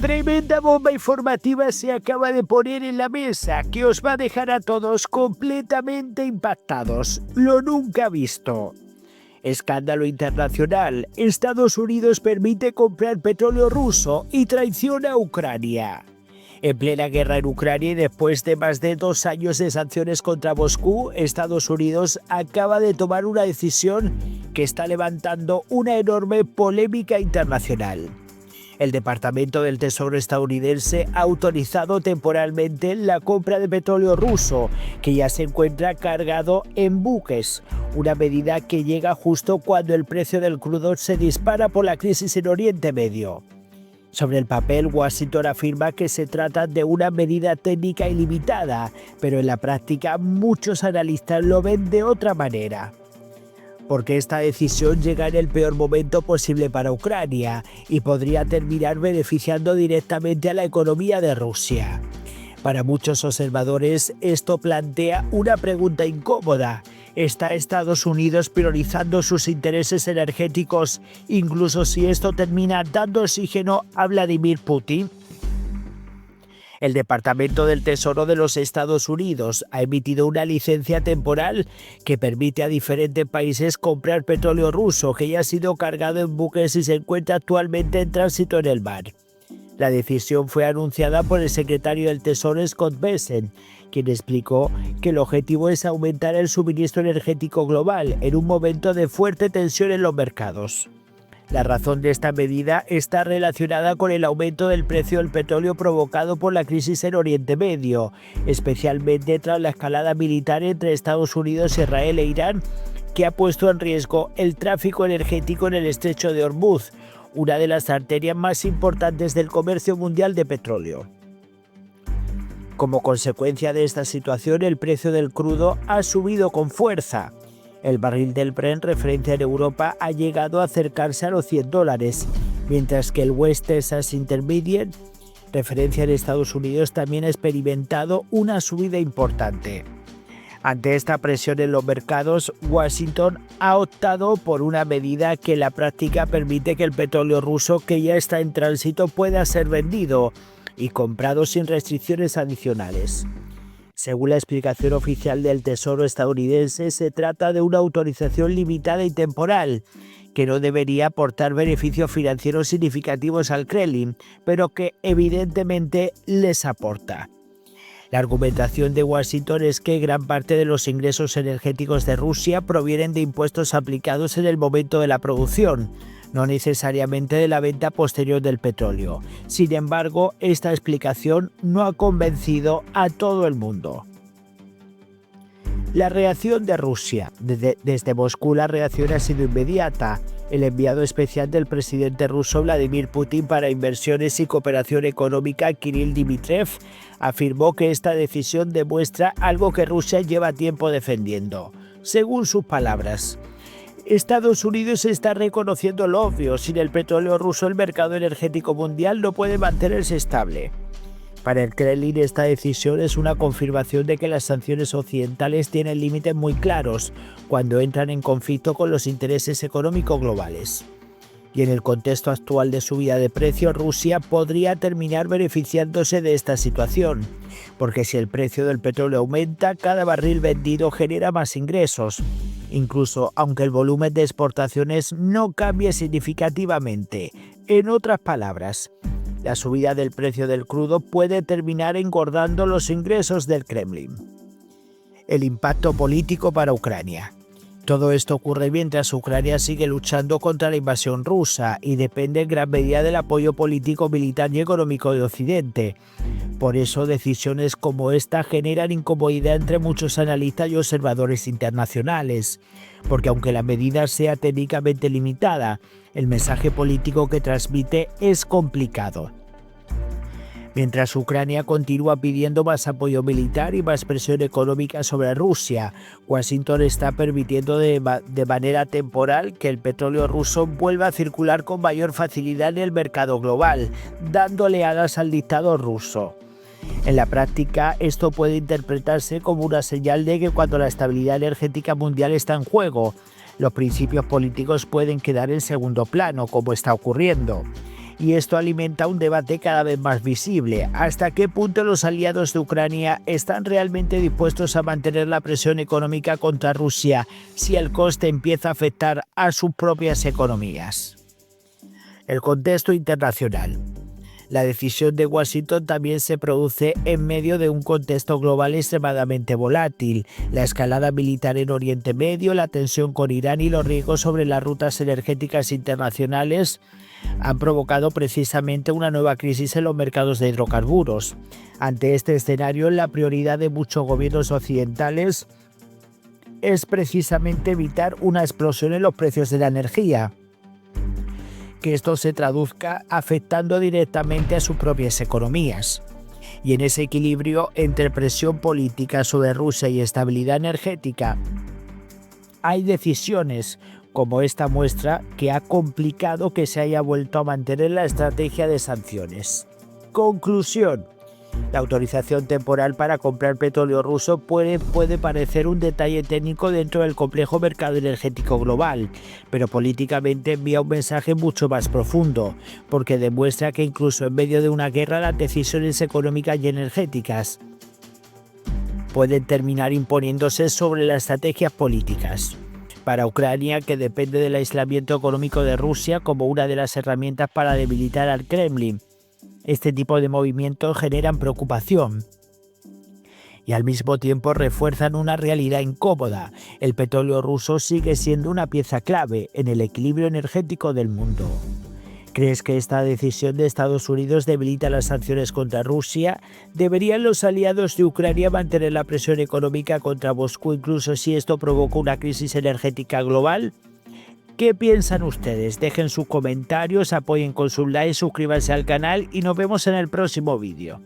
Tremenda bomba informativa se acaba de poner en la mesa que os va a dejar a todos completamente impactados. Lo nunca visto. Escándalo internacional. Estados Unidos permite comprar petróleo ruso y traiciona a Ucrania. En plena guerra en Ucrania y después de más de 2 años de sanciones contra Moscú, Estados Unidos acaba de tomar una decisión que está levantando una enorme polémica internacional. El Departamento del Tesoro estadounidense ha autorizado temporalmente la compra de petróleo ruso, que ya se encuentra cargado en buques, una medida que llega justo cuando el precio del crudo se dispara por la crisis en Oriente Medio. Sobre el papel, Washington afirma que se trata de una medida técnica ilimitada, pero en la práctica muchos analistas lo ven de otra manera. Porque esta decisión llega en el peor momento posible para Ucrania y podría terminar beneficiando directamente a la economía de Rusia. Para muchos observadores, esto plantea una pregunta incómoda. ¿Está Estados Unidos priorizando sus intereses energéticos, incluso si esto termina dando oxígeno a Vladimir Putin? El Departamento del Tesoro de los Estados Unidos ha emitido una licencia temporal que permite a diferentes países comprar petróleo ruso que ya ha sido cargado en buques y se encuentra actualmente en tránsito en el mar. La decisión fue anunciada por el secretario del Tesoro Scott Bessent, quien explicó que el objetivo es aumentar el suministro energético global en un momento de fuerte tensión en los mercados. La razón de esta medida está relacionada con el aumento del precio del petróleo provocado por la crisis en Oriente Medio, especialmente tras la escalada militar entre Estados Unidos, Israel e Irán, que ha puesto en riesgo el tráfico energético en el estrecho de Hormuz, una de las arterias más importantes del comercio mundial de petróleo. Como consecuencia de esta situación, el precio del crudo ha subido con fuerza. El barril del Brent, referencia en Europa, ha llegado a acercarse a los $100, mientras que el West Texas Intermediate, referencia en Estados Unidos, también ha experimentado una subida importante. Ante esta presión en los mercados, Washington ha optado por una medida que en la práctica permite que el petróleo ruso que ya está en tránsito pueda ser vendido y comprado sin restricciones adicionales. Según la explicación oficial del Tesoro estadounidense, se trata de una autorización limitada y temporal, que no debería aportar beneficios financieros significativos al Kremlin, pero que evidentemente les aporta. La argumentación de Washington es que gran parte de los ingresos energéticos de Rusia provienen de impuestos aplicados en el momento de la producción, no necesariamente de la venta posterior del petróleo. Sin embargo, esta explicación no ha convencido a todo el mundo. La reacción de Rusia. Desde Moscú la reacción ha sido inmediata. El enviado especial del presidente ruso Vladimir Putin para inversiones y cooperación económica, Kirill Dmitriev, afirmó que esta decisión demuestra algo que Rusia lleva tiempo defendiendo. Según sus palabras, Estados Unidos está reconociendo lo obvio: sin el petróleo ruso el mercado energético mundial no puede mantenerse estable. Para el Kremlin, esta decisión es una confirmación de que las sanciones occidentales tienen límites muy claros cuando entran en conflicto con los intereses económicos globales. Y en el contexto actual de subida de precios, Rusia podría terminar beneficiándose de esta situación, porque si el precio del petróleo aumenta, cada barril vendido genera más ingresos, incluso aunque el volumen de exportaciones no cambie significativamente. En otras palabras, la subida del precio del crudo puede terminar engordando los ingresos del Kremlin. El impacto político para Ucrania. Todo esto ocurre mientras Ucrania sigue luchando contra la invasión rusa y depende en gran medida del apoyo político, militar y económico de Occidente. Por eso, decisiones como esta generan incomodidad entre muchos analistas y observadores internacionales, porque aunque la medida sea técnicamente limitada, el mensaje político que transmite es complicado. Mientras Ucrania continúa pidiendo más apoyo militar y más presión económica sobre Rusia, Washington está permitiendo de manera temporal que el petróleo ruso vuelva a circular con mayor facilidad en el mercado global, dándole alas al dictador ruso. En la práctica, esto puede interpretarse como una señal de que cuando la estabilidad energética mundial está en juego, los principios políticos pueden quedar en segundo plano, como está ocurriendo. y esto alimenta un debate cada vez más visible. ¿Hasta qué punto los aliados de Ucrania están realmente dispuestos a mantener la presión económica contra Rusia si el coste empieza a afectar a sus propias economías? El contexto internacional. La decisión de Washington también se produce en medio de un contexto global extremadamente volátil. La escalada militar en Oriente Medio, la tensión con Irán y los riesgos sobre las rutas energéticas internacionales han provocado precisamente una nueva crisis en los mercados de hidrocarburos. Ante este escenario, la prioridad de muchos gobiernos occidentales es precisamente evitar una explosión en los precios de la energía, que esto se traduzca afectando directamente a sus propias economías. Y en ese equilibrio entre presión política sobre Rusia y estabilidad energética, hay decisiones como esta muestra que ha complicado que se haya vuelto a mantener la estrategia de sanciones. Conclusión. La autorización temporal para comprar petróleo ruso puede parecer un detalle técnico dentro del complejo mercado energético global, pero políticamente envía un mensaje mucho más profundo, porque demuestra que incluso en medio de una guerra las decisiones económicas y energéticas pueden terminar imponiéndose sobre las estrategias políticas. Para Ucrania, que depende del aislamiento económico de Rusia como una de las herramientas para debilitar al Kremlin, este tipo de movimientos generan preocupación y al mismo tiempo refuerzan una realidad incómoda. El petróleo ruso sigue siendo una pieza clave en el equilibrio energético del mundo. ¿Crees que esta decisión de Estados Unidos debilita las sanciones contra Rusia? ¿Deberían los aliados de Ucrania mantener la presión económica contra Moscú incluso si esto provoca una crisis energética global? ¿Qué piensan ustedes? Dejen sus comentarios, apoyen con su like, suscríbanse al canal y nos vemos en el próximo vídeo.